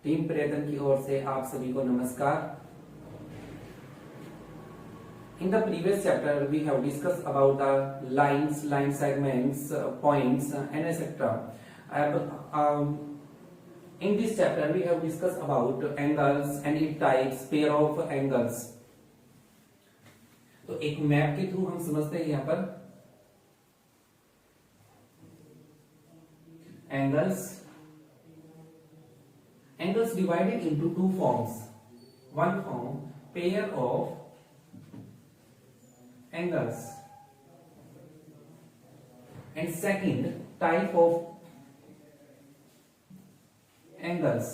Team प्रयत्न की ओर से आप सभी को नमस्कार। In the previous chapter, we have discussed about the lines, line segments, points, and etc. In this chapter, we have discussed about angles and its types, pair of angles. तो एक map के थ्रू हम समझते हैं यहाँ पर angles divided into two forms. One form, pair of angles, and second type of angles.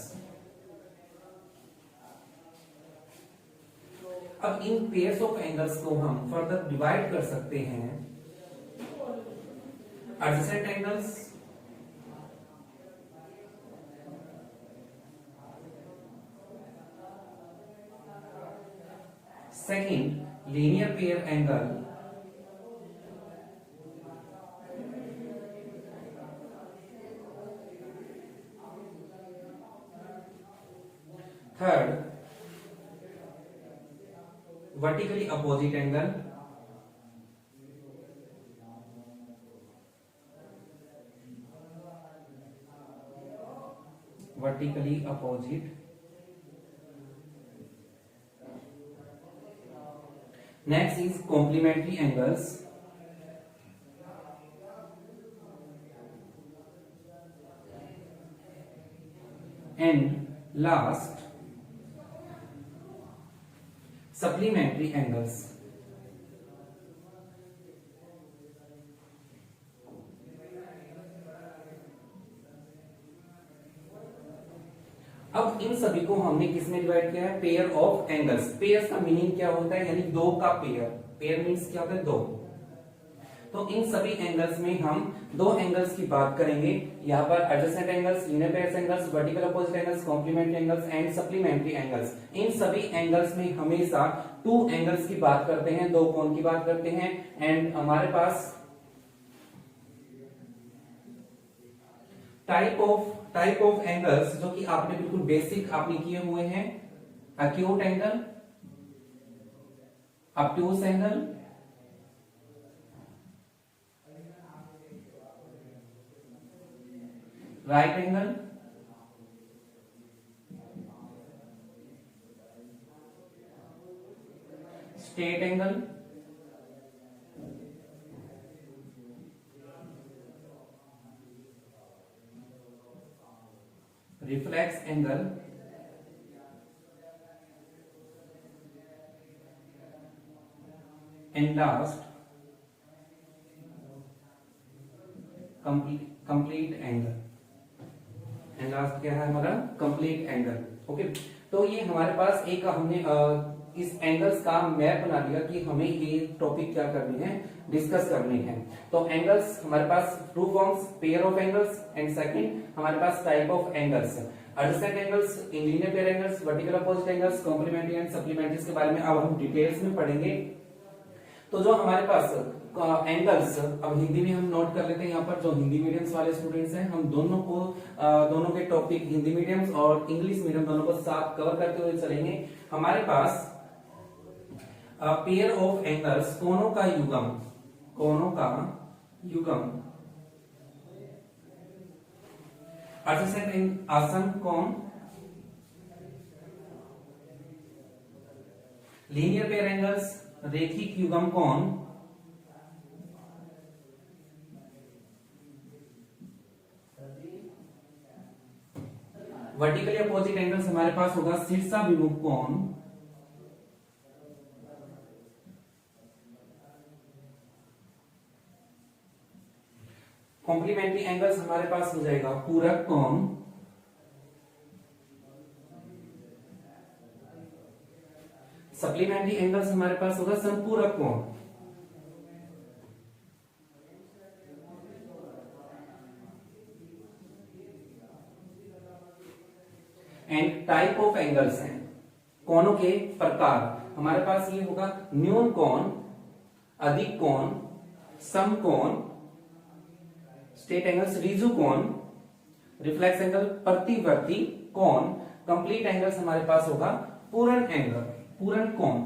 अब इन pairs of angles को हम फर्दर डिवाइड कर सकते हैं adjacent angles, second linear pair angle, third vertically opposite angle, vertically opposite, next is complementary angles, and last supplementary angles. अब इन सभी को हमने किसमें डिवाइड किया है? Pair of angles. पेयर्स का मीनिंग क्या होता है? यानी दो का पेयर। पेयर मीन्स क्या होता है? दो। तो इन सभी एंगल्स में हम दो एंगल्स की बात करेंगे। यहाँ पर adjacent angles, linear pair angles, vertical opposite angles, complementary angles and supplementary angles. इन सभी एंगल्स में हमेशा टू एंगल्स की बात करते हैं, दो कोण की बात करते हैं। एंड हमारे पास टाइप ऑफ एंगल्स जो कि आपने बिल्कुल बेसिक आपने किए हुए हैं, acute angle, obtuse angle, right angle, straight angle, reflex angle, and last complete angle. And last क्या है हमारा? Complete angle. ओके, तो ये हमारे पास एक हमने इस एंगल्स का मैप बना लिया कि हमें ये टॉपिक क्या करनी है, डिस्कस करनी है। तो एंगल्स हमारे पास two forms, pair of angles, and second हमारे पास type of angles, adjacent angles, linear pair angles, vertical opposite angles, complementary and supplementary के बारे में अब हम डिटेल्स में पढ़ेंगे। तो जो हमारे पास एंगल्स, अब हिंदी में हम नोट कर लेते हैं। यहाँ पर जो हिंदी मीडियम्स वाले स्टूडेंट्स हैं, हम दोनों के टॉपिक हिंदी मीडियम्स और इंग्लिश मीडियम दोनों को साथ कवर करते हुए चलेंगे। हमारे पास पेयर ऑफ एंगल्स, कोणों का युग्म, एडजेसेंट आसन कोण, लीनियर पेयर एंगल्स, रेखिक युग्म कोण, वर्टिकली अपोजिट एंगल्स हमारे पास होगा शीर्षाभिमुख कोण, कॉम्प्लीमेंट्री एंगल्स हमारे पास हो जाएगा पूरक कोण, सप्लीमेंट्री एंगल्स हमारे पास होगा संपूरक कोण। एंड टाइप ऑफ एंगल्स हैं, कोणों के प्रकार हमारे पास ये होगा न्यून कोण, अधिक कोण, समकोण, स्ट्रेट एंगल्स, रिजु कोण, रिफ्लेक्स एंगल, प्रतिवर्ती कोण, कंप्लीट एंगल्स हमारे पास होगा पूर्ण एंगल, पूर्ण कोण,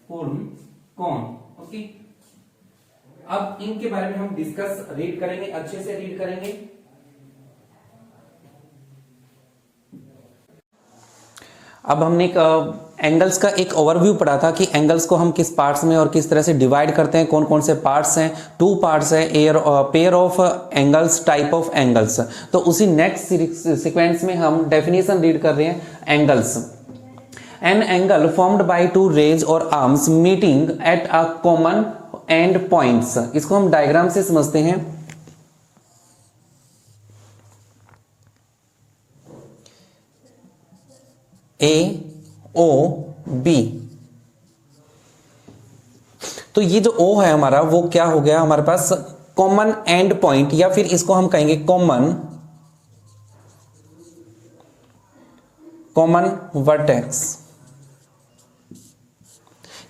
पूर्ण कोण। ओके, अब इनके बारे में हम डिस्कस रीड करेंगे, अच्छे से रीड करेंगे। अब हमने एंगल्स का एक ओवरव्यू पढ़ा था कि एंगल्स को हम किस पार्ट्स में और किस तरह से डिवाइड करते हैं, कौन कौन से पार्ट्स हैं। 2 पार्ट्स है, pair of angles, type of angles. तो उसी नेक्स्ट सीक्वेंस में हम डेफिनेशन रीड कर रहे हैं angles. An angle formed by 2 rays और arms meeting at a common end points. इसको हम डायग्राम से समझते हैं। ए ओ बी, तो ये जो O है हमारा, वो क्या हो गया हमारे पास कॉमन एंड पॉइंट, या फिर इसको हम कहेंगे कॉमन वर्टेक्स।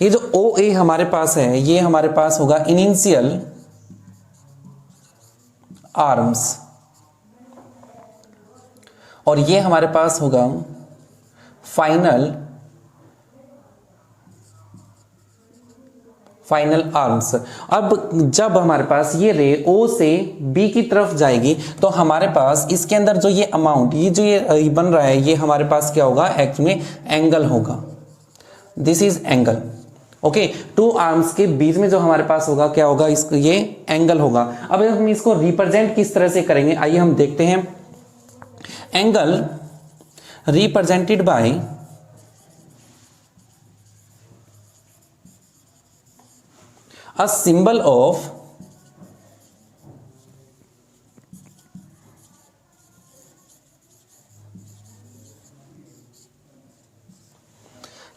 ये जो OA हमारे पास है, ये हमारे पास होगा इनिशियल आर्म्स, और ये हमारे पास होगा फाइनल आर्म्स। अब जब हमारे पास ये रे O से B की तरफ जाएगी, तो हमारे पास इसके अंदर जो ये अमाउंट, ये जो ये बन रहा है, ये हमारे पास क्या होगा, एक्चुअली एंगल होगा। This is angle. Okay, 2 arms के बीच में जो हमारे पास होगा, क्या होगा, इसको ये एंगल होगा। अब हम इसको रिप्रेजेंट किस तरह से करेंगे, आइए हम देखते हैं। Angle represented by a symbol of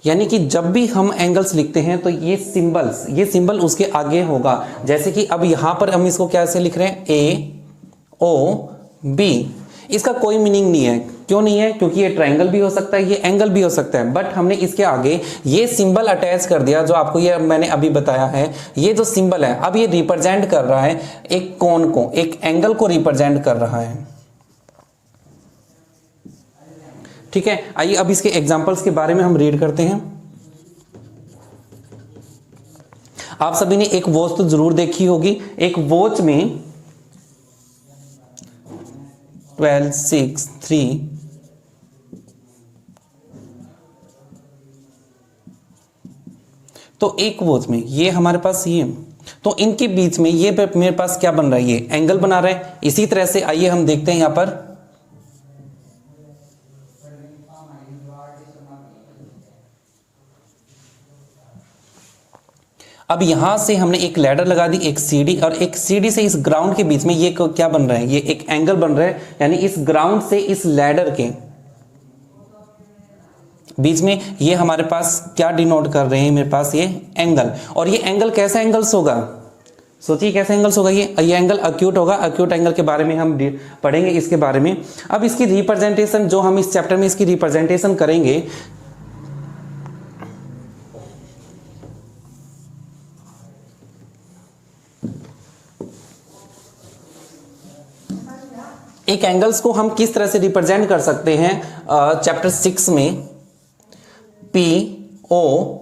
यानी कि जब भी हम एंगल्स लिखते हैं तो ये सिंबल उसके आगे होगा। जैसे कि अब यहां पर हम इसको कैसे लिख रहे हैं, ए ओ बी। इसका कोई मीनिंग नहीं है। क्यों नहीं है? क्योंकि ये ट्रायंगल भी हो सकता है, ये एंगल भी हो सकता है, बट हमने इसके आगे ये सिंबल अटैच कर दिया, जो आपको ये मैंने अभी बताया है। ये जो सिंबल है, अब ये रिप्रेजेंट कर रहा है एक कोण को, एक एंगल को रिप्रेजेंट कर रहा है। ठीक है, आइए अब इसके एग्जांपल्स के बारे में हम रीड करते हैं। आप सभी ने एक वॉच तो जरूर देखी होगी। एक वॉच में 12, 6, 3 तो एक वॉच में ये हमारे पास ये, तो इनके बीच में ये मेरे पास क्या बन रहा है, ये एंगल बना रहा है। इसी तरह से आइए हम देखते हैं यहां पर, अब यहां से हमने एक लैडर लगा दी, एक सीढ़ी, और एक सीढ़ी से इस ग्राउंड के बीच में ये क्या बन रहा है, ये एक एंगल बन रहा है। यानी इस ग्राउंड से इस लैडर के बीच में ये हमारे पास क्या डिनोट कर रहे हैं, मेरे पास ये एंगल। और ये एंगल कैसा एंगल्स होगा, सोचिए कैसा एंगल्स होगा। ये एंगल अक्यूट होगा। अक्यूट एंगल के बारे में हम पढ़ेंगे इसके बारे में। अब इसकी रिप्रेजेंटेशन, जो हम इस चैप्टर में इसकी रिप्रेजेंटेशन करेंगे, एक एंगल्स को हम किस तरह से रिप्रेजेंट कर सकते हैं। चैप्टर 6 में पी ओ,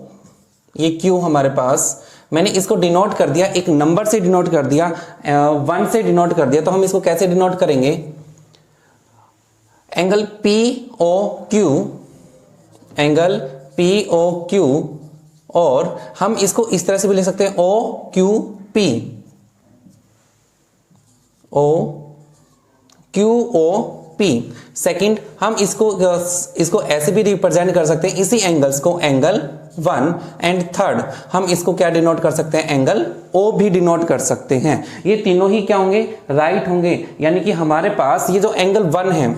ये क्यू हमारे पास, मैंने इसको डिनोट कर दिया, एक नंबर से डिनोट कर दिया, 1 से डिनोट कर दिया। तो हम इसको कैसे डिनोट करेंगे, angle P O Q, angle P O Q, और हम इसको इस तरह से भी लिख सकते हैं O Q P, O Q O P. Second, हम इसको ऐसे भी रिप्रेजेंट कर सकते हैं, इसी एंगल्स को एंगल 1, एंड थर्ड हम इसको क्या डिनोट कर सकते हैं, एंगल ओ भी डिनोट कर सकते हैं। ये तीनों ही क्या होंगे, राइट होंगे। यानी कि हमारे पास ये जो एंगल 1 है,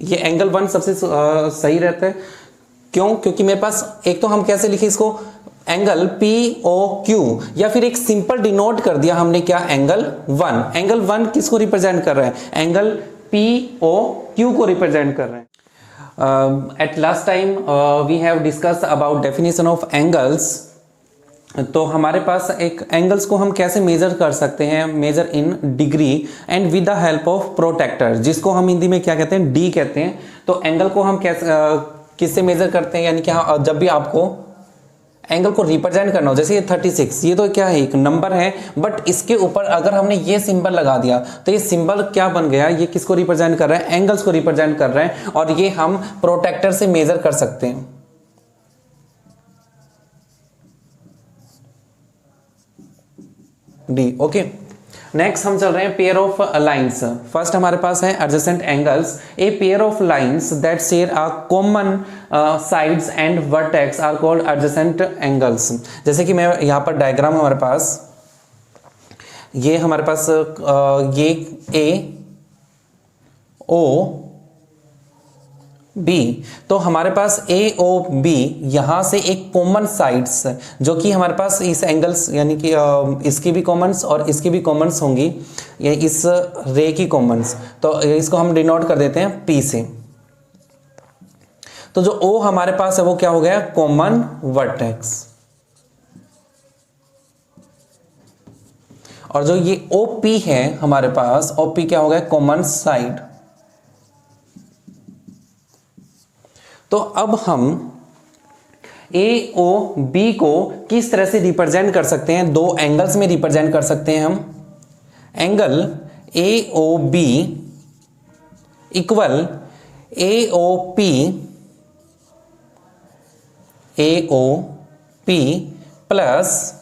ये एंगल 1 सबसे सही रहता है। क्यों? क्योंकि मेरे पास एक तो हम कैसे लिखे इसको, एंगल पी ओ क्यू, या फिर एक सिंपल डिनोट कर दिया हमने क्या, एंगल 1। एंगल 1 किसको रिप्रेजेंट कर रहा है, एंगल पी ओ क्यू को रिप्रेजेंट कर रहे हैं। At last time we have discussed about definition of angles. तो हमारे पास एक एंगल्स को हम कैसे मेजर कर सकते हैं, measure in degree and with the help of protractor, जिसको हम हिंदी में क्या कहते हैं, डी कहते हैं। तो एंगल को हम कैसे किससे मेजर करते हैं, यानी कि जब भी आपको एंगल को रिप्रेजेंट करना हो, जैसे ये 36, ये तो क्या है, एक नंबर है, बट इसके ऊपर अगर हमने ये सिंबल लगा दिया तो ये सिंबल क्या बन गया, ये किसको रिप्रेजेंट कर रहा है, एंगल्स को रिप्रेजेंट कर रहा है, और ये हम प्रोटेक्टर से मेजर कर सकते हैं। D, okay. नेक्स्ट हम चल रहे हैं पेयर ऑफ लाइंस। फर्स्ट हमारे पास है adjacent angles, a pair of lines that share a common sides and vertex are called adjacent angles. जैसे कि मैं यहाँ पर डायग्राम हमारे पास, ये हमारे पास ये ए ओ बी, तो हमारे पास ए ओ बी यहां से एक कॉमन साइड्स जो कि हमारे पास इस एंगल्स, यानी कि इसकी भी कॉमन्स और इसकी भी कॉमन्स होंगी, ये इस रे की कॉमन्स, तो इसको हम डिनोट कर देते हैं पी से। तो जो ओ हमारे पास है वो क्या हो गया, कॉमन वर्टेक्स, और जो ये ओ पी है हमारे पास, ओ पी क्या हो गया, कॉमन साइड। तो अब हम ए ओ बी को किस तरह से रिप्रेजेंट कर सकते हैं, दो एंगल्स में रिप्रेजेंट कर सकते हैं हम। Angle A O B equal A O P plus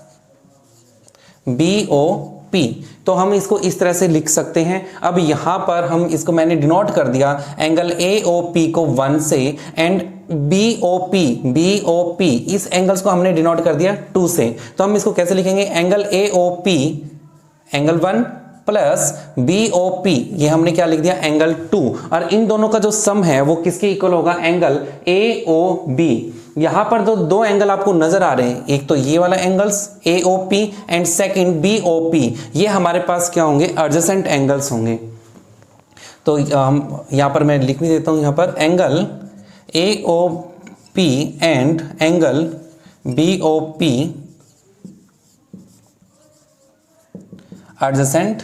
B O P, तो हम इसको इस तरह से लिख सकते हैं। अब यहां पर हम इसको, मैंने डिनोट कर दिया एंगल ए ओ पी को 1 से, एंड बी ओ पी इस एंगल्स को हमने डिनोट कर दिया 2 से। तो हम इसको कैसे लिखेंगे, angle A O P angle 1 plus B O P, ये हमने क्या लिख दिया, एंगल 2, और इन दोनों का जो सम है वो किसके इक्वल होगा, एंगल ए ओ बी। यहां पर जो दो एंगल आपको नजर आ रहे हैं, एक तो ये वाला angles A O P and second B O P, ये हमारे पास क्या होंगे, एडजेसेंट एंगल्स होंगे। तो हम यहां पर मैं लिख भी देता हूं, यहां पर angle A O P and angle B O P adjacent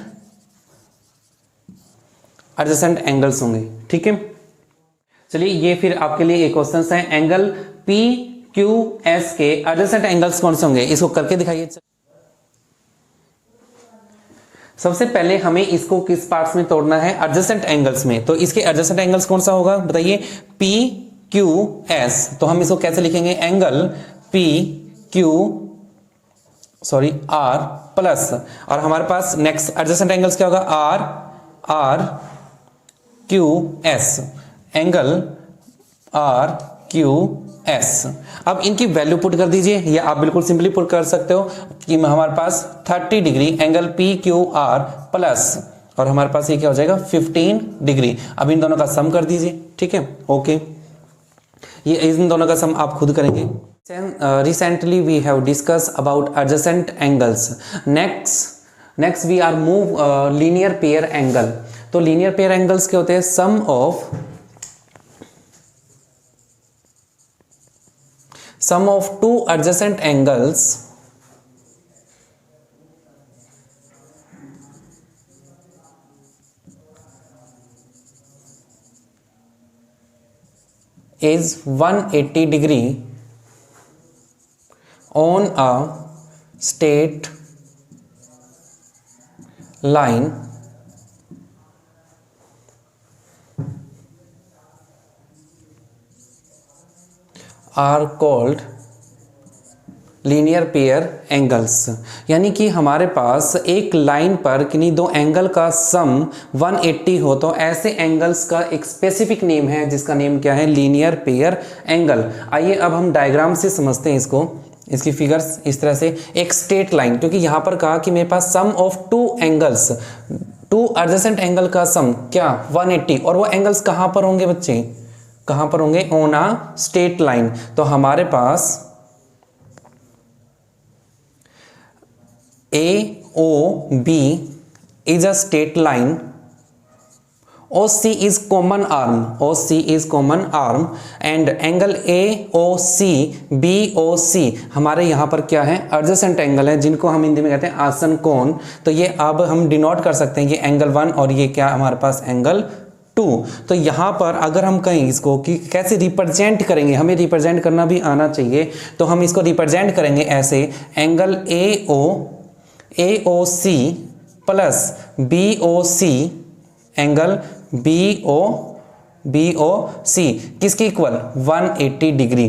angles होंगे, ठीक है। चलिए ये फिर आपके लिए एक क्वेश्चन है, एंगल पी क्यू एस के एडजेसेंट एंगल्स कौन से होंगे, इसको करके दिखाइए। सबसे पहले हमें इसको किस पार्ट्स में तोड़ना है, एडजेसेंट एंगल्स में। तो इसके एडजेसेंट एंगल्स कौन सा होगा बताइए, पी क्यू एस। तो हम इसको कैसे लिखेंगे, angle P Q R plus, और हमारे पास नेक्स्ट एडजेसेंट एंगल्स क्या होगा, R Q S, angle R Q S. अब इनकी वैल्यू पुट कर दीजिए, या आप बिल्कुल सिंपली पुट कर सकते हो कि हमारे पास 30 degree angle P Q R plus, और हमारे पास ये क्या हो जाएगा 15 डिग्री। अब इन दोनों का सम कर दीजिए, ठीक है, ओके। ये इन दोनों का सम आप खुद करेंगे। Recently we have discuss about adjacent angles. Next we are move linear pair angle. तो लीनियर पेयर एंगल्स क्या होते हैं, sum of two adjacent angles is 180 degree on a straight line are called linear pair angles. यानी कि हमारे पास एक line पर किन्हीं दो एंगल का सम 180 हो, तो ऐसे एंगल्स का एक स्पेसिफिक नेम है जिसका नेम क्या है, लीनियर पेयर एंगल। आइए अब हम डायग्राम से समझते हैं इसको, इसकी फिगर्स इस तरह से। एक स्ट्रेट लाइन, क्योंकि यहां पर कहा कि मेरे पास sum of two angles, two adjacent angle का सम क्या 180, और वो एंगल्स कहां पर होंगे बच्चे, कहां पर होंगे, ऑन अ स्ट्रेट लाइन। तो हमारे पास AOB is a straight line OC is common arm, OC is common arm and angle AOC BOC हमारे यहाँ पर क्या है, एडजेसेंट एंगल है, जिनको हम हिंदी में कहते हैं आसन कोण। तो ये अब हम डिनोट कर सकते हैं, ये एंगल 1 और ये क्या हमारे पास एंगल 2। तो यहाँ पर अगर हम कहें इसको कि कैसे रिप्रेजेंट करेंगे, हमें रिप्रेजेंट करना भी आना चाहिए, तो हम इसको रिप्रेजेंट करेंगे ऐसे, angle AOC plus BOC angle BOC किसकी equal, 180 degree,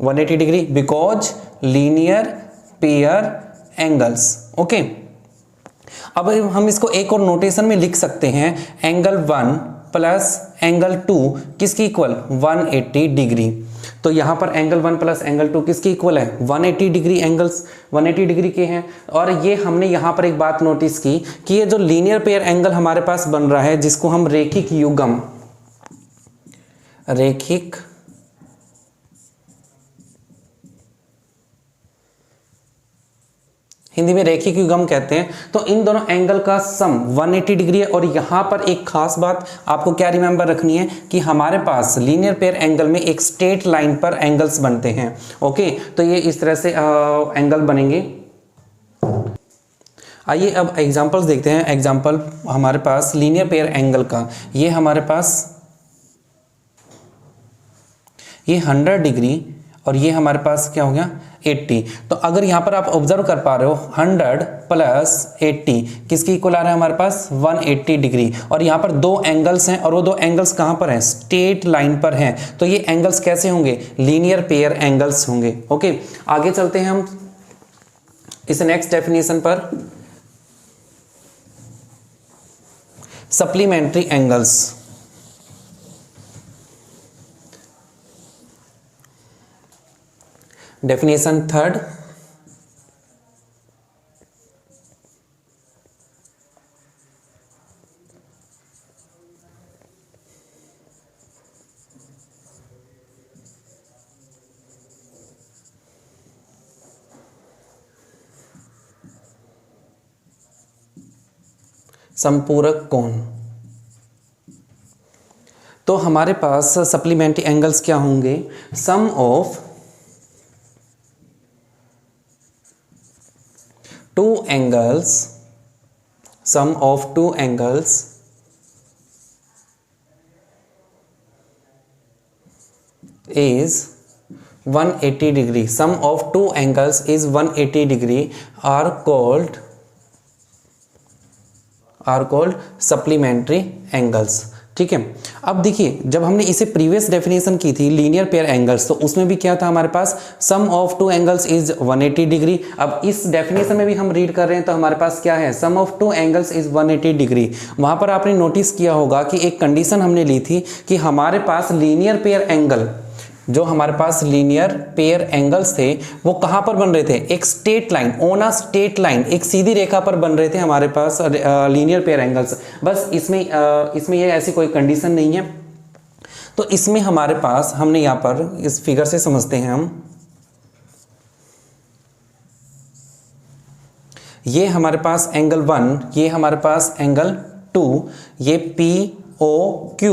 180 degree because linear pair angles. Okay, अब हम इसको एक और नोटेशन में लिख सकते हैं, एंगल 1 प्लस एंगल 2 किसकी इक्वल, 180 डिग्री। तो यहाँ पर एंगल 1 प्लस एंगल 2 किसकी इक्वल है, 180 डिग्री, एंगल्स 180 डिग्री के हैं। और ये हमने यहाँ पर एक बात नोटिस की कि ये जो लीनियर पेयर एंगल हमारे पास बन रहा है, जिसको हम रैखिक युग्म, रैखिक हिंदी में रैखिक युग्म कहते हैं। तो इन दोनों एंगल का सम 180 डिग्री है। और यहाँ पर एक खास बात आपको क्या रिमेंबर रखनी है कि हमारे पास लीनियर पेयर एंगल में एक स्ट्रेट लाइन पर एंगल्स बनते हैं। ओके, तो ये इस तरह से एंगल बनेंगे। आइए अब एग्जांपल्स देखते हैं। एग्जांपल हमारे पास लीनियर पेयर एंगल का, ये हमारे पास ये 100 डिग्री और ये हमारे पास क्या हो गया 80। तो अगर यहाँ पर आप ऑब्जर्व कर पा रहे हो 100 प्लस 80 किसकी इक्वल आ रहा है हमारे पास 180 डिग्री। और यहाँ पर दो एंगल्स हैं और वो दो एंगल्स कहाँ पर हैं, स्ट्रेट लाइन पर हैं। तो ये एंगल्स कैसे होंगे, लीनियर पेयर एंगल्स होंगे। ओके, आगे चलते हैं हम इस नेक्स्ट डेफिनेशन पर। सप्लीमेंट्री एंगल्स, डेफिनेशन थर्ड, संपूरक कोण। तो हमारे पास सप्लीमेंट्री एंगल्स क्या होंगे, सम of two angles, sum of two angles is 180 degree, sum of two angles is 180 degree are called supplementary angles। ठीक है, अब देखिए जब हमने इसे प्रीवियस डेफिनेशन की थी लीनियर पेयर एंगल्स, तो उसमें भी क्या था हमारे पास, sum of two angles is 180 degree. अब इस डेफिनेशन में भी हम रीड कर रहे हैं तो हमारे पास क्या है, sum of two angles is 180 degree. वहां पर आपने नोटिस किया होगा कि एक कंडीशन हमने ली थी कि हमारे पास लीनियर पेयर एंगल, जो हमारे पास लीनियर पेयर एंगल्स थे वो कहाँ पर बन रहे थे, एक straight line, on a straight line, एक सीधी रेखा पर बन रहे थे हमारे पास लीनियर पेयर एंगल्स। बस इसमें ये ऐसी कोई कंडीशन नहीं है। तो इसमें हमारे पास, हमने यहाँ पर इस फिगर से समझते हैं हम, ये हमारे पास एंगल 1, ये हमारे पास एंगल 2, ये POQ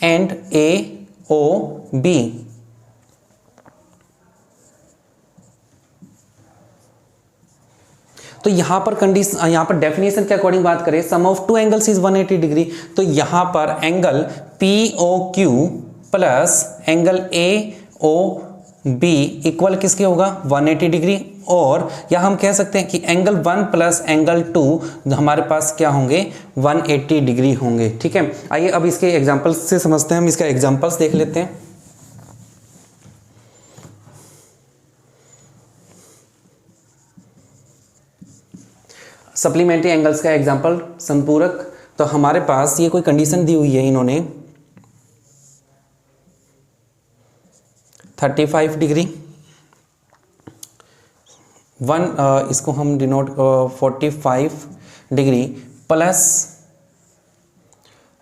एंड AOB। तो यहां पर कंडीशन, यहां पर डेफिनेशन के अकॉर्डिंग बात करें, sum of two angles is 180 degree. तो यहां पर angle POQ plus angle AOB equal किसके होगा, 180 डिग्री। और या हम कह सकते हैं कि एंगल 1 प्लस एंगल 2 हमारे पास क्या होंगे, 180 डिग्री होंगे। ठीक है, आइए अब इसके एग्जांपल्स से समझते हैं। हम इसका एग्जांपल्स देख लेते हैं। सप्लीमेंट्री एंगल्स का एग्जांपल संपूरक। तो हमारे पास ये कोई कंडीशन दी हुई है इन्होंने, 35 डिग्री, इसको हम डिनोट 45 डिग्री प्लस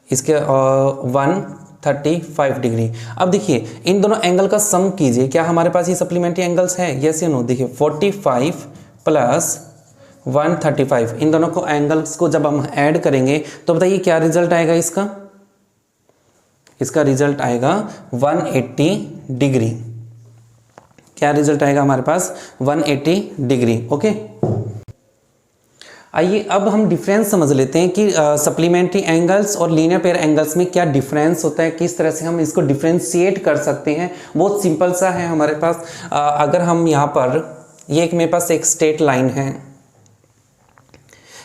इसके 135 डिग्री। अब देखिए इन दोनों एंगल का सम कीजिए, क्या हमारे पास ये सप्लीमेंट्री एंगल्स है, यस या नो। देखिए 45 प्लस 135, इन दोनों को एंगल्स को जब हम ऐड करेंगे तो बताइए क्या रिजल्ट आएगा इसका, इसका रिजल्ट आएगा 180 डिग्री। क्या रिजल्ट आएगा हमारे पास? 180 डिग्री। ओके, आइए अब हम डिफरेंस समझ लेते हैं कि सप्लीमेंट्री एंगल्स और लीनियर पेयर एंगल्स में क्या डिफरेंस होता है, किस तरह से हम इसको डिफरेंशिएट कर सकते हैं। बहुत सिंपल सा है हमारे पास। अगर हम यहाँ पर, ये एक मेरे पास एक स्ट्रेट लाइन है,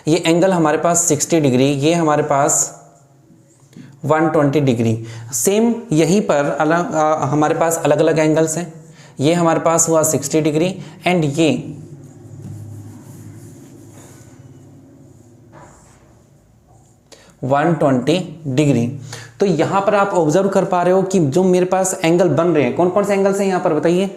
ये एंगल हमारे पास 60 डिग्री, ये हमारे पास 120 डिग्री। सेम यहीं पर अलग हमारे पास अलग अलग एंगल्स हैं। ये हमारे पास हुआ 60 डिग्री एंड ये 120 डिग्री। तो यहां पर आप ऑब्जर्व कर पा रहे हो कि जो मेरे पास एंगल बन रहे हैं, कौन कौन से एंगल्स हैं यहां पर बताइए?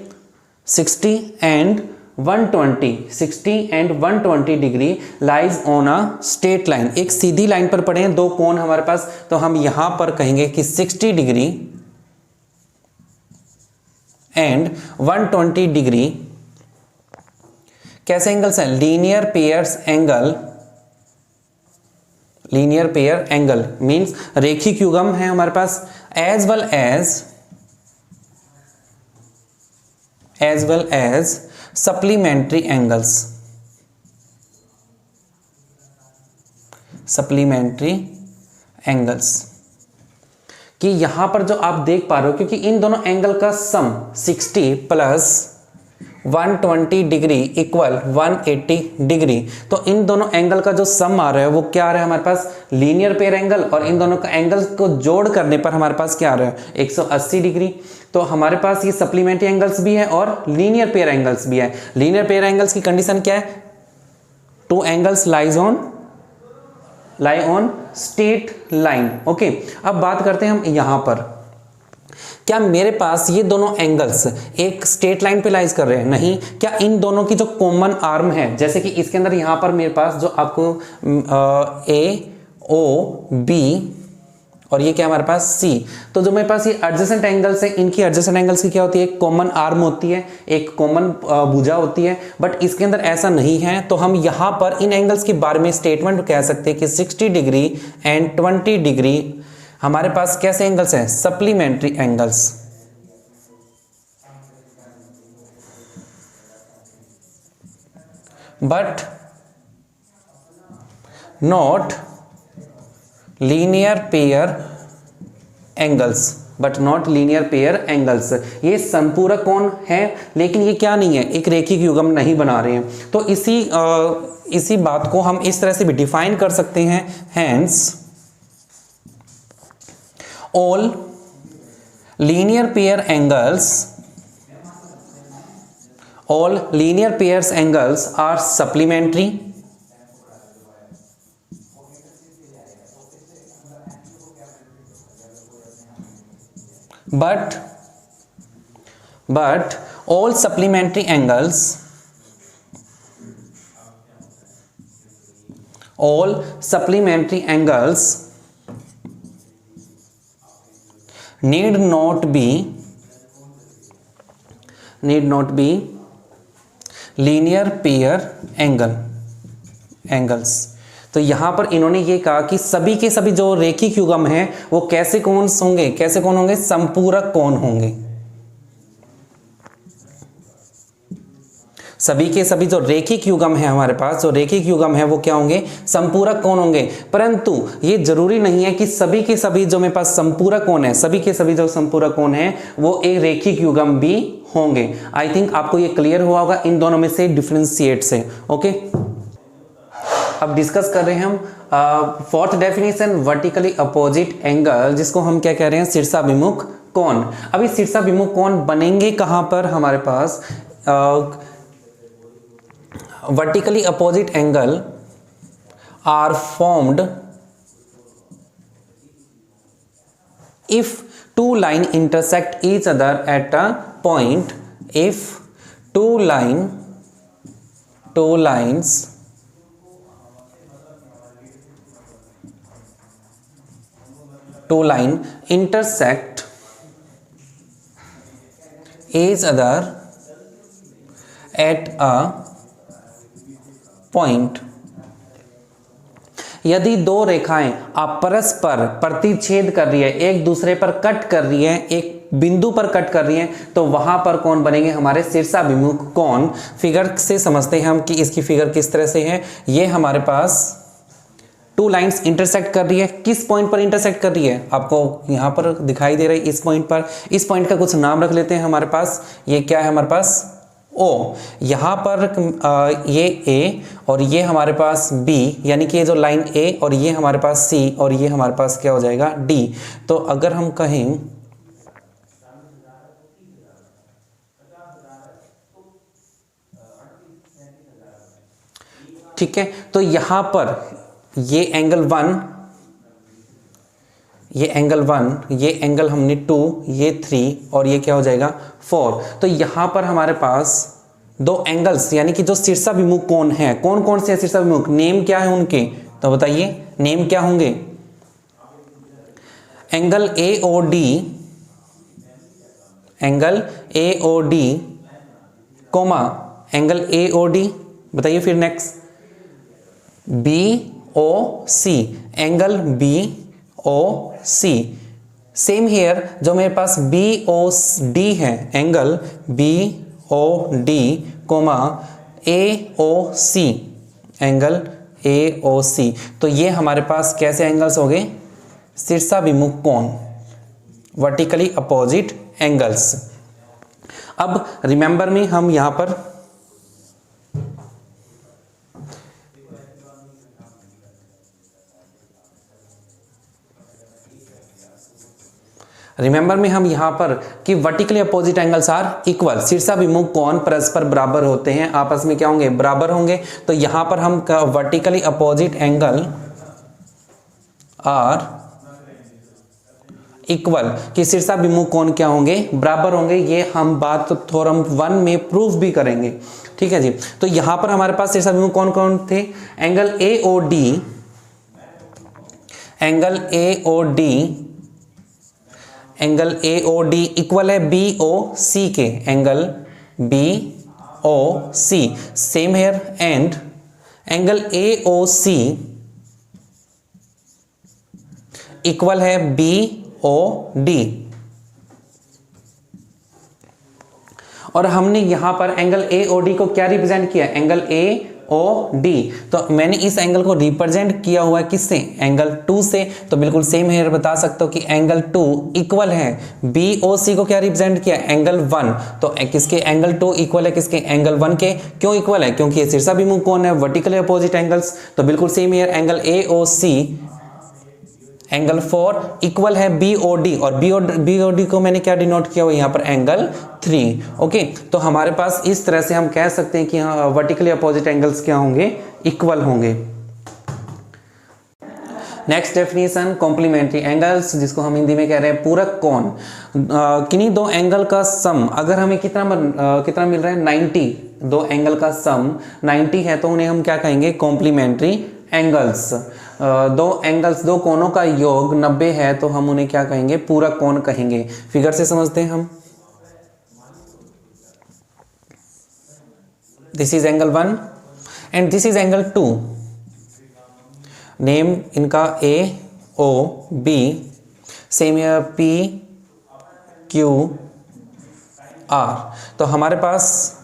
60 and 120, 60 and 120 degree lies on a straight line. एक सीधी लाइन पर पड़े हैं दो कोण हमारे पास, तो हम यहां पर कहेंगे कि 60 डिग्री एंड 120 डिग्री कैसे एंगल्स हैं? Linear pairs angle. Linear pair angle means रेखिक युग्म है हमारे पास, as well as supplementary angles. Supplementary angles कि यहां पर जो आप देख पा रहे हो, क्योंकि इन दोनों एंगल का सम 60 प्लस 120 डिग्री इक्वल 180 डिग्री, तो इन दोनों एंगल का जो सम आ रहा है वो क्या आ रहा है हमारे पास? Linear pair angle. और इन दोनों का एंगल को जोड़ करने पर हमारे पास क्या आ रहा है? 180 डिग्री। तो हमारे पास ये सप्लीमेंट्री एंगल्स भी है और लीनियर पेयर एंगल्स भी है। लीनियर पेयर एंगल्स की कंडीशन क्या है? Two angles lie on straight line. Okay, अब बात करते हैं हम यहां पर, क्या मेरे पास ये दोनों एंगल्स एक स्ट्रेट लाइन पे लाइज कर रहे हैं? नहीं। क्या इन दोनों की जो कॉमन आर्म है, जैसे कि इसके अंदर यहां पर मेरे पास जो आपको ए ओ बी और ये क्या हमारे पास सी, तो जो मेरे पास ये एडजेसेंट एंगल्स है, इनकी एडजेसेंट एंगल्स की क्या होती है? एक कॉमन आर्म होती है, एक कॉमन भुजा होती है, बट इसके अंदर ऐसा नहीं है। तो हम यहां पर इन एंगल्स के बारे में स्टेटमेंट कह सकते हैं कि 60 डिग्री एंड 20 डिग्री हमारे पास कैसे एंगल्स हैं? Supplementary angles. But not linear pair angles. ये संपूरक कोण है, लेकिन ये क्या नहीं है? एक रेखिक युग्म नहीं बना रहे हैं। तो इसी बात को हम इस तरह से भी डिफाइन कर सकते हैं। Hence all linear pair angles are supplementary but all supplementary angles need not be linear pair angles। तो यहां पर इन्होंने ये कहा कि सभी के सभी जो रेखिक युग्म हैं वो कैसे कोण होंगे? संपूरक कोण होंगे। सभी के सभी जो रेखिक युग्म है हमारे पास, जो रेखिक युग्म है वो क्या होंगे? संपूरक कोण होंगे। परंतु ये जरूरी नहीं है कि सभी के सभी जो मेरे पास संपूरक कोण है, सभी के सभी जो संपूरक कोण है वो एक रेखिक युग्म भी होंगे। आई थिंक आपको ये क्लियर हुआ होगा इन दोनों में से डिफरेंशिएट से। ओके, अब डिस्कस कर रहे हैं हम fourth definition, vertically opposite angle, जिसको हम क्या कह रहे हैं? शीर्षाभिमुख कोण। अभी शीर्षाभिमुख कोण बनेंगे कहां पर? हमारे पास vertically opposite angle are formed if two line intersect each other at a point. If two lines intersect each other at a point. यदि दो रेखाएं परस्पर प्रतिच्छेद कर रही है, एक दूसरे पर कट कर रही है, एक बिंदु पर कट कर रही है, तो वहां पर कौन बनेंगे? हमारे शीर्षाभिमुख कोण। फिगर से समझते हैं हम कि इसकी फिगर किस तरह से है। ये हमारे पास टू लाइंस इंटरसेक्ट कर रही है। किस पॉइंट पर इंटरसेक्ट कर रही है? आपको यहां पर दिखाई दे रही है, इस पॉइंट पर। इस पॉइंट का कुछ नाम रख लेते हैं हमारे पास। ये क्या है हमारे पास? O। यहाँ पर ये A और ये हमारे पास B, यानी कि ये जो लाइन A और ये हमारे पास C और ये हमारे पास क्या हो जाएगा? D। तो अगर हम कहें ठीक है, तो यहां पर ये एंगल 1, ये एंगल 1, ये एंगल हमने 2, ये 3 और ये क्या हो जाएगा? 4। तो यहां पर हमारे पास दो एंगल्स, यानी कि जो शीर्षाभिमुख कोण है, कौन कौन से शीर्षाभिमुख, नेम क्या है उनके? तो बताइए नेम क्या होंगे? Angle AOD, angle AOD comma angle AOD। बताइए फिर next BOC, angle BOC। Same here जो मेरे पास BOD है, angle BOD comma AOC, angle AOC। तो ये हमारे पास कैसे एंगल्स हो गए? शीर्षाभिमुख कोण, वर्टिकली अपोजिट एंगल्स। अब रिमेंबर में हम यहां पर कि vertically opposite angles are equal. शीर्षाभिमुख कोण परस्पर बराबर होते हैं, आपस में क्या होंगे? बराबर होंगे। तो यहां पर हम vertically opposite angle are equal कि शीर्षाभिमुख कोण क्या होंगे? बराबर होंगे। ये हम बात थ्योरम 1 में प्रूफ भी करेंगे। ठीक है जी। तो यहां पर हमारे पास शीर्षाभिमुख कौन कौन थे? Angle AOD, angle AOD, angle AOD equal है BOC के, angle BOC। Same here and angle AOC equal है BOD। और हमने यहां पर एंगल AOD को क्या रिप्रेजेंट किया? Angle AOD। तो मैंने इस एंगल को रिप्रेजेंट किया हुआ है किससे? एंगल 2 से। तो बिल्कुल सेम है, बता सकते हो कि एंगल 2 इक्वल है BOC को क्या रिप्रेजेंट किया? एंगल 1। तो किसके? एंगल 2 इक्वल है किसके? एंगल 1 के। क्यों इक्वल है? क्योंकि ये शीर्षाभिमुख कोण है, वर्टिकली अपोजिट एंगल्स। तो बिल्कुल सेम है, एंगल AOC एंगल 4 इक्वल है BOD, और BOD को मैंने क्या डिनोट किया हुआ? यहाँ पर एंगल 3। ओके, तो हमारे पास इस तरह से हम कह सकते हैं कि हाँ वर्टिकली अपोजिट एंगल्स क्या होंगे? इक्वल होंगे। नेक्स्ट डेफिनेशन, कॉम्प्लीमेंट्री एंगल्स, जिसको हम हिंदी में कह रहे हैं पूरक कोण। किन्हीं दो एंगल का सम अगर हमें कितना मिल रहा है? 90। दो एंगल का सम 90 है तो उन्हें हम क्या कहेंगे? Complementary angles. दो कोणों का योग 90 है तो हम उन्हें क्या कहेंगे? पूरक कोण कहेंगे। फिगर से समझते हैं हम। This is angle 1 and this is angle 2। Name इनका AOB। Same here PQR। तो हमारे पास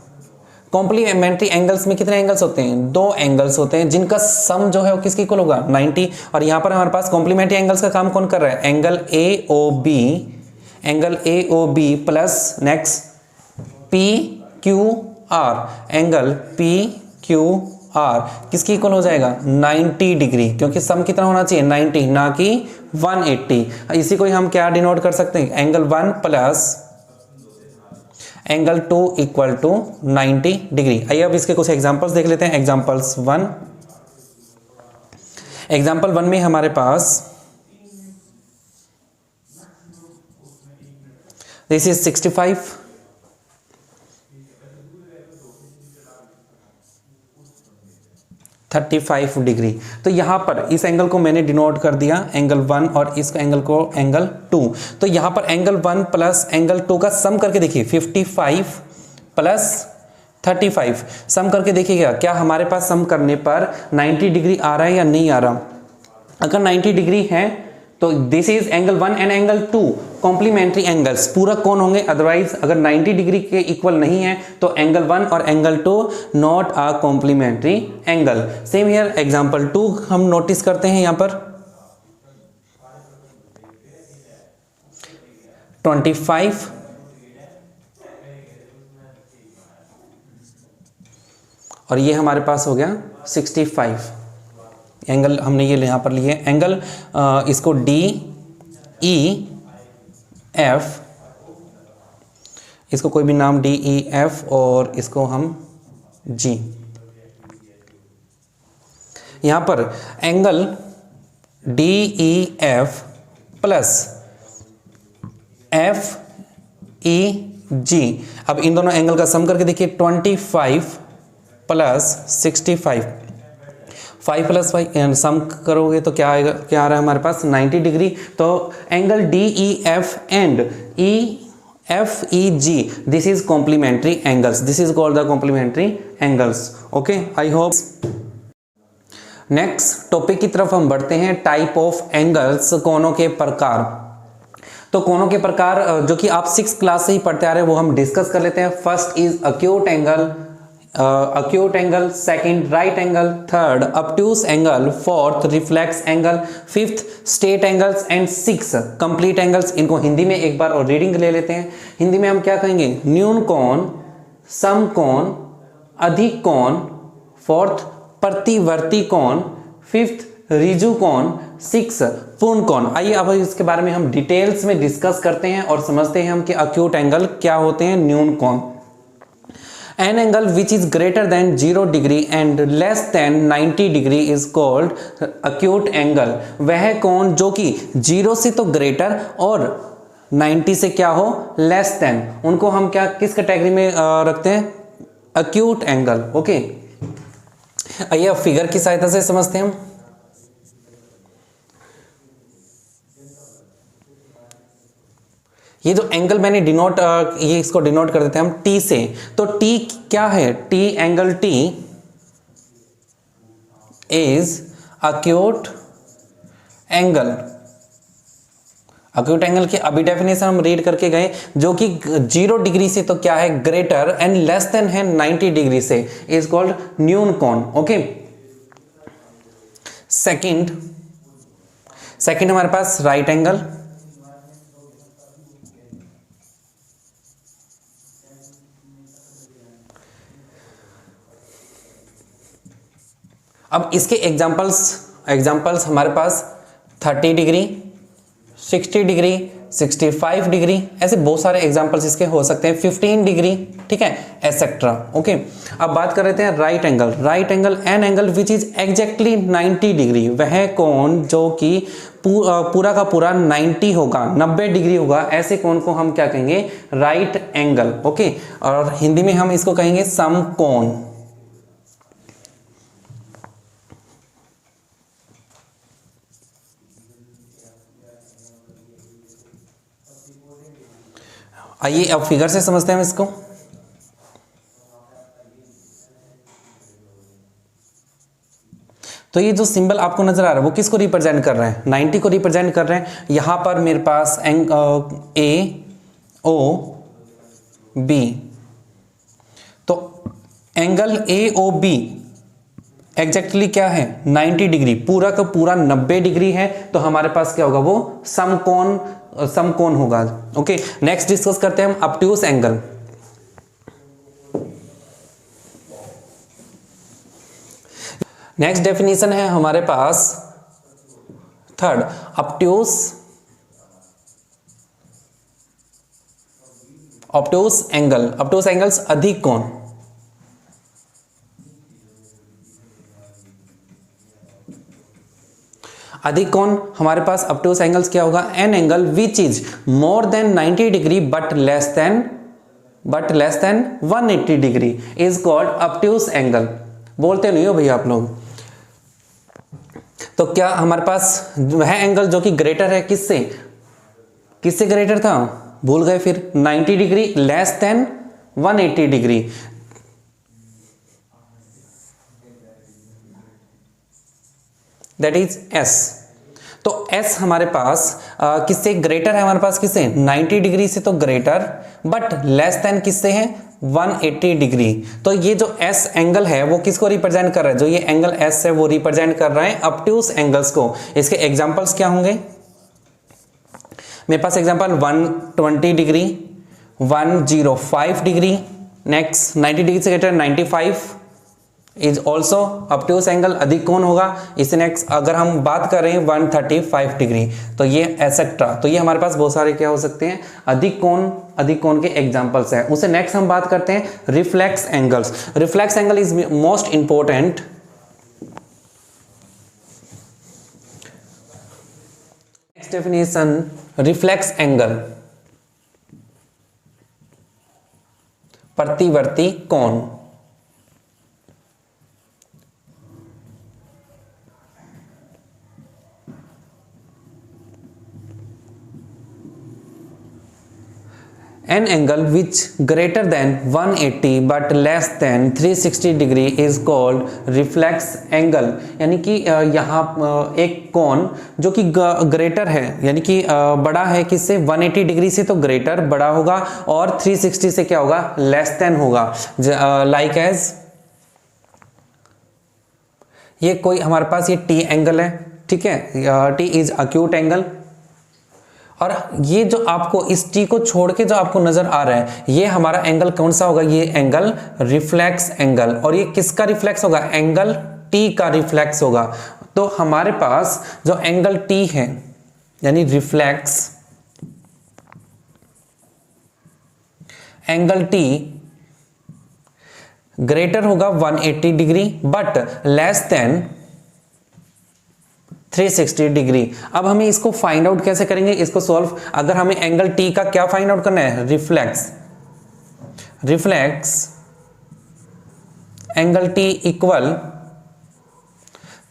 कॉम्प्लीमेंट्री एंगल्स में कितने एंगल्स होते हैं? दो एंगल्स होते हैं जिनका सम जो है वो किसके इक्वल होगा? 90। और यहां पर हमारे पास कॉम्प्लीमेंट्री एंगल्स का काम कौन कर रहा है? Angle AOB plus next PQR, angle PQR किसकी इक्वल हो जाएगा? 90 डिग्री, क्योंकि सम कितना होना चाहिए? 90, ना कि 180। इसी को हम क्या डिनोट कर सकते हैं? Angle 1 plus angle 2 equal to 90 degree. आइए अब इसके कुछ एग्जांपल्स देख लेते हैं। एग्जांपल 1 में हमारे पास दिस इज 65, 35 डिग्री। तो यहां पर इस एंगल को मैंने डिनोट कर दिया एंगल 1 और इस एंगल को एंगल 2। तो यहां पर एंगल 1 प्लस एंगल 2 का सम करके देखिए, 55 प्लस 35 सम करके देखिएगा क्या हमारे पास सम करने पर 90 डिग्री आ रहा है या नहीं आ रहा? अगर 90 डिग्री है तो this is angle 1 and angle 2 complementary angles, पूरक कोण होंगे। अदरवाइज अगर 90 डिग्री के इक्वल नहीं है तो एंगल 1 और angle 2 not a complementary angle. Same here example 2 हम नोटिस करते हैं यहां पर 25 और ये हमारे पास हो गया 65। एंगल हमने ये यहाँ पर लिए एंगल, इसको डी ई एफ, इसको कोई भी नाम डी ई एफ और इसको हम जी। यहाँ पर angle D E F plus F E G, अब इन दोनों एंगल का सम करके देखिए 25 प्लस 65, 5 प्लस 5 सम करोगे तो क्या आएगा, क्या आ रहा है हमारे पास 90 डिग्री। तो angle D E F and E F E G, this is complementary angles, this is called the complementary angles. Okay, I hope. Next topic की तरफ हम बढ़ते हैं, टाइप ऑफ एंगल्स, कोणों के प्रकार। तो कोणों के प्रकार जो कि आप 6th क्लास से ही पढ़ते आ रहे हैं वो हम डिस्कस कर लेते हैं। First is acute angle, acute angle, second right angle, third obtuse angle, fourth reflex angle, fifth straight angles and sixth complete angles। इनको हिंदी में एक बार और रीडिंग ले लेते हैं। हिंदी में हम क्या कहेंगे, न्यून कोण, सम कोण, अधिक कोण, फोर्थ प्रतिवर्ती कोण, फिफ्थ ऋजु कोण, सिक्स पूर्ण कोण। आइए अब इसके बारे में हम डिटेल्स में डिस्कस करते हैं और समझते हैं हम कि अक्यूट एंगल क्या होते हैं, न्यून कोण। An angle which is greater than 0 degree and less than 90 degree is called acute angle। वह कोण जो कि 0 से तो ग्रेटर और 90 से क्या हो, लेस देन, उनको हम क्या किस कैटेगरी में रखते हैं, acute एंगल। ओके, आइए अब फिगर की सहायता से समझते हैं हम। ये जो एंगल मैंने डिनोट, ये इसको डिनोट कर देते हैं हम टी से। तो टी क्या है, T angle T is acute angle. Acute angle की अभी डेफिनेशन हम रीड करके गए, जो कि 0 डिग्री से तो क्या है, ग्रेटर एंड लेस देन है 90 डिग्री से, इज कॉल्ड न्यून कोण। ओके, सेकंड हमारे पास राइट एंगल। अब इसके एग्जांपल्स हमारे पास 30 डिग्री, 60 डिग्री, 65 डिग्री, ऐसे बहुत सारे एग्जांपल्स इसके हो सकते हैं, 15 डिग्री, ठीक है, एटसेट्रा। ओके, अब बात कर रहे हैं right angle. Right angle N angle which is exactly 90 degree, वह कोण जो कि पूरा का पूरा 90 होगा, 90 डिग्री होगा, ऐसे कोण को हम क्या कहेंगे, राइट एंगल। ओके, और हिंदी में हम इसको कहेंगे समकोण। आइए अब फिगर से समझते हैं इसको। तो ये जो सिंबल आपको नजर आ रहा है वो किसको रिप्रेजेंट कर रहे हैं, 90 को रिप्रेजेंट कर रहे हैं। यहां पर मेरे पास ए ओ बी, तो angle A O B exactly क्या है, 90 डिग्री, पूरा का पूरा 90 डिग्री है, तो हमारे पास क्या होगा, वो समकोण होगा। ओके, नेक्स्ट डिस्कस करते हैं हम ऑब्ट्यूज एंगल। नेक्स्ट डेफिनेशन है हमारे पास थर्ड, ऑब्ट्यूज एंगल्स अधिक कोण। अधिक कोण हमारे पास ऑब्ट्यूज एंगल्स क्या होगा, N angle which is more than 90 degree but less than 180 degree is called obtuse angle. बोलते नहीं हो भैया आप लोग। तो क्या हमारे पास वह एंगल जो कि ग्रेटर है, किससे ग्रेटर था, भूल गए फिर, 90 degree less than 180 degree, that is S. तो S हमारे पास किससे ग्रेटर है, हमारे पास किससे 90 डिग्री से तो ग्रेटर, बट लेस देन किससे है 180 डिग्री। तो ये जो S एंगल है वो किसको रिप्रेजेंट कर रहा है, जो ये एंगल S है वो रिप्रेजेंट कर रहा है ऑब्ट्यूज एंगल्स को। इसके एग्जांपल्स क्या होंगे, मेरे पास example 120 degree, 105 degree, next 90 degree से greater 95 is also obtuse angle, अधिक कोण होगा। इसे नेक्स्ट अगर हम बात कर रहे हैं 135 डिग्री, तो ये एसेट्रा। तो ये हमारे पास बहुत सारे क्या हो सकते हैं, अधिक कोण के एग्जांपल्स हैं। उसे नेक्स्ट हम बात करते हैं reflex angles. Reflex angle is most important. Next definition, reflex angle प्रतिवर्ती कोण। An angle which greater than 180 but less than 360 degree is called reflex angle। यानी कि यहाँ एक कोण जो कि ग्रेटर है, यानी कि बड़ा है किससे 180 डिग्री से, तो ग्रेटर बड़ा होगा, और 360 से क्या होगा लेस देन होगा। लाइक एज ये कोई हमारे पास ये T एंगल है, ठीक है, T इज अक्यूट एंगल, और ये जो आपको इस T को छोड़ के जो आपको नजर आ रहा है ये हमारा एंगल कौन सा होगा, ये एंगल रिफ्लेक्स एंगल। और ये किसका रिफ्लेक्स होगा, एंगल T का रिफ्लेक्स होगा। तो हमारे पास जो एंगल T है यानी रिफ्लेक्स एंगल T ग्रेटर होगा 180 degree but less than 360 degree. अब हमें इसको फाइंड आउट कैसे करेंगे, इसको सॉल्व, अगर हमें एंगल T का क्या फाइंड आउट करना है, reflex angle T equal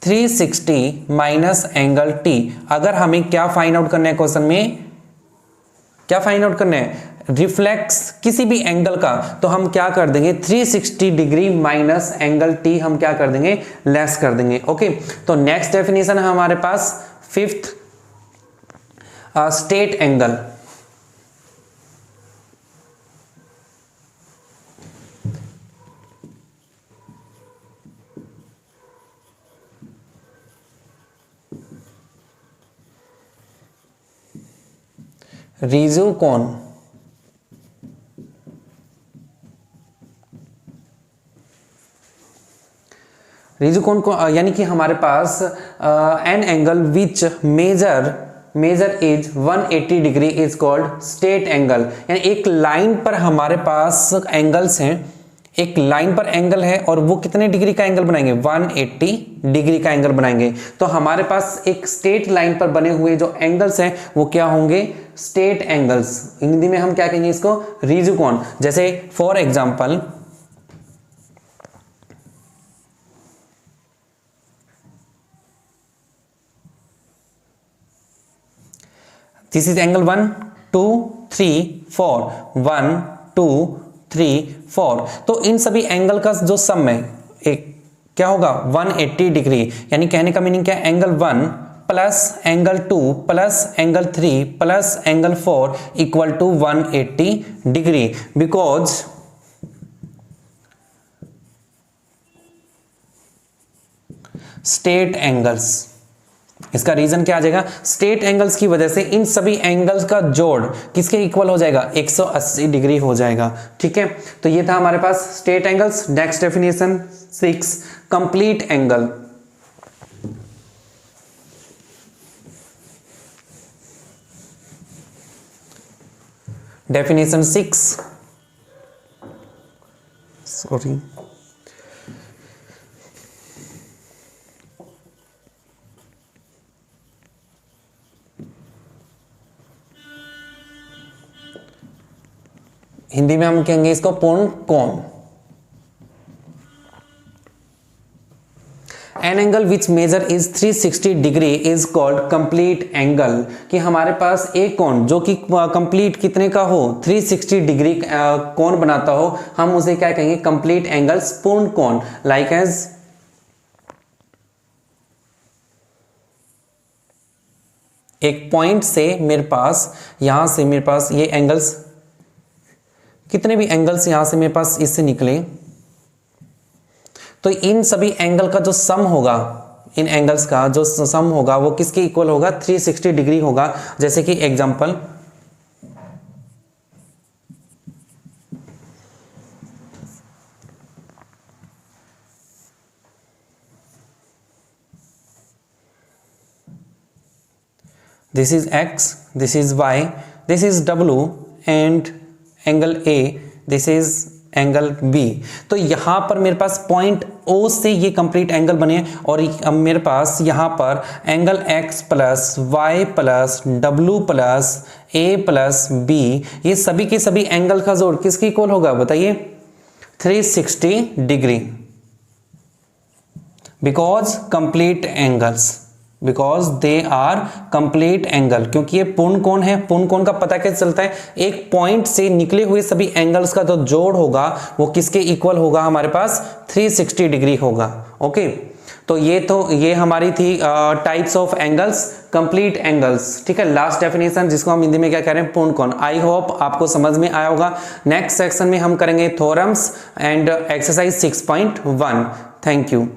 360 minus angle T। अगर हमें क्या फाइंड आउट करना है, क्वेश्चन में क्या फाइंड आउट करना है, रिफ्लेक्स किसी भी एंगल का, तो हम क्या कर देंगे 360 डिग्री माइनस एंगल T हम क्या कर देंगे लेस कर देंगे। ओके, तो नेक्स्ट डेफिनेशन है हमारे पास फिफ्थ, स्टेट एंगल। रिजु कोण, रिजु कोण को यानी कि हमारे पास an angle which measure is 180 degree is called straight angle. यानी एक लाइन पर हमारे पास एंगल्स हैं, एक लाइन पर एंगल है और वो कितने डिग्री का एंगल बनाएंगे, 180 डिग्री का एंगल बनाएंगे। तो हमारे पास एक स्ट्रेट लाइन पर बने हुए जो एंगल्स हैं वो क्या होंगे, स्ट्रेट एंगल्स। हिंदी में हम क्या कहेंगे इसको, रिजु कोण। जैसे for example this is angle 1 2 3 4, 1 2 3 4। तो इन सभी एंगल का जो सम है एक क्या होगा 180 डिग्री। यानी कहने का मीनिंग क्या है, angle 1 plus angle 2 plus angle 3 plus angle 4 equal to 180 degree. Because straight angles, इसका रीजन क्या आ जाएगा, स्ट्रेट एंगल्स की वजह से इन सभी एंगल्स का जोड़ किसके इक्वल हो जाएगा, 180 डिग्री हो जाएगा। ठीक है, तो ये था हमारे पास straight angles. Next definition 6, complete angle. Definition 6, sorry Hindi में हम कहेंगे इसको पूर्ण कोण। An angle which measure is 360 degree is called complete angle. कि हमारे पास एक कोण जो कि कंप्लीट कितने का हो, 360 डिग्री कोण बनाता हो, हम उसे क्या कहेंगे, कंप्लीट एंगल्स, पूर्ण कोण। लाइक एज एक पॉइंट से मेरे पास यहां से मेरे पास ये एंगल्स, कितने भी एंगल्स यहां से मेरे पास इससे निकले, तो इन सभी एंगल का जो सम होगा, इन एंगल्स का जो सम होगा वो किसके इक्वल होगा, 360 डिग्री होगा। जैसे कि example, this is x, this is y, this is w and angle A, this is angle B। तो यहां पर मेरे पास पॉइंट O से ये कंप्लीट एंगल बने और अब मेरे पास यहां पर angle x plus y plus डब्ल्यू प्लस A प्लस B, ये सभी के सभी एंगल का जोड़ किसके इक्वल होगा बताइए, 360 degree. Because complete angles, because they are complete angle, क्योंकि ये पूर्ण कोण है। पूर्ण कोण का पता कैसे चलता है, एक पॉइंट से निकले हुए सभी एंगल्स का जो जोड़ होगा वो किसके इक्वल होगा, हमारे पास 360 डिग्री होगा। ओके, तो ये हमारी थी types of angles, complete angles. ठीक है, लास्ट डेफिनेशन जिसको हम हिंदी में क्या कह रहे हैं, पूर्ण कोण। आई होप आपको समझ में आया होगा। नेक्स्ट सेक्शन में हम करेंगे theorems and exercise 6.1। Thank you.